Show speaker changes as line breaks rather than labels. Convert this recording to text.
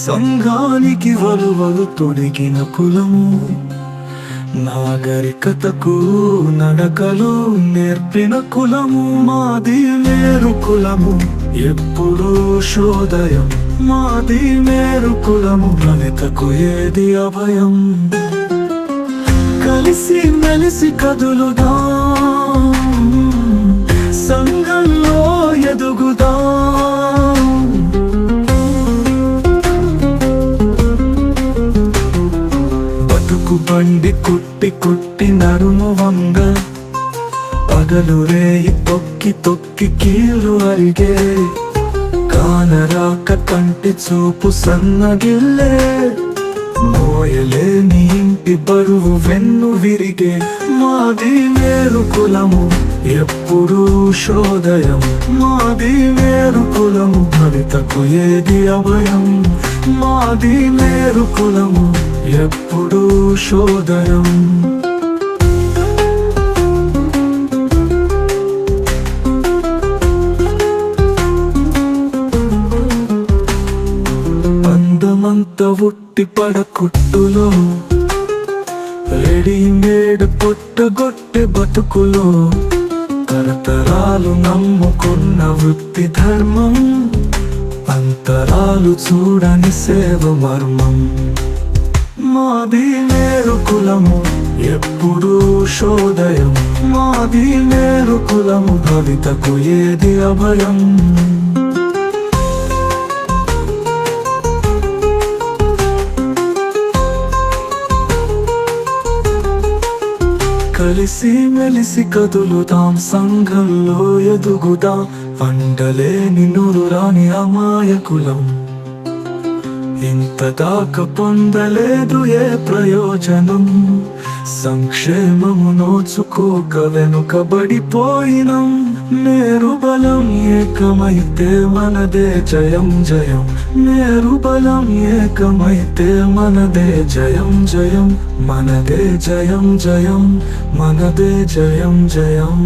సంఘానికి వలువలు తొడిగిన కులము, నాగరికతకు నడకలు నేర్పిన కులము. మాది మేరు కులము, ఎప్పుడు శోదయం. మాది మేరు కులము, లలితకు ఏది అభయం. కలిసి మెలిసి కదులుదాం, సంఘంలో ఎదుగుదాం. బతుకు బండి కుట్టి కుట్టి నడుము వంగ, పగలు రేయి తొక్కి తొక్కి కీలు అరిగే. కానరాక కంటి చూపు సన్నగిల్లే, మోయలేని ఇంటి బరువు వెన్ను విరిగే. మాది మేరు కులము, ఎప్పుడు శోదయం. మాది మేరు కులము, లలితకు ఏది అభయం. మాది మేరు కులము, ఎప్పుడు శోదయం. అందమంత ఉట్టి పడకుట్టులో, రెడీమేడ్ పొట్టగొట్టె బతుకులో. తరతరాలు నమ్ముకున్న వృత్తి ధర్మం, అంతరాలు చూడని సేవ మర్మం. మాది మేరు కులము, ఎప్పుడు శోదయం. మాది మేరు కులము, లలితకు ఏది అభయం. కలిసి మెలిసి కదులుదాం, సంఘంలో ఎదుగుదాం. వండలేని నూరు రాని అమాయకులం, ఇంతదాకా పొందలేదు ఏ ప్రయోజనం. సంక్షేమము నోచుకోక వెనుకబడిపోయినం. మేరు బలం ఏకమైతే మనదే జయం జయం. మేరు బలం ఏకమైతే మనదే జయం జయం. మనదే జయం జయం, మనదే జయం జయం.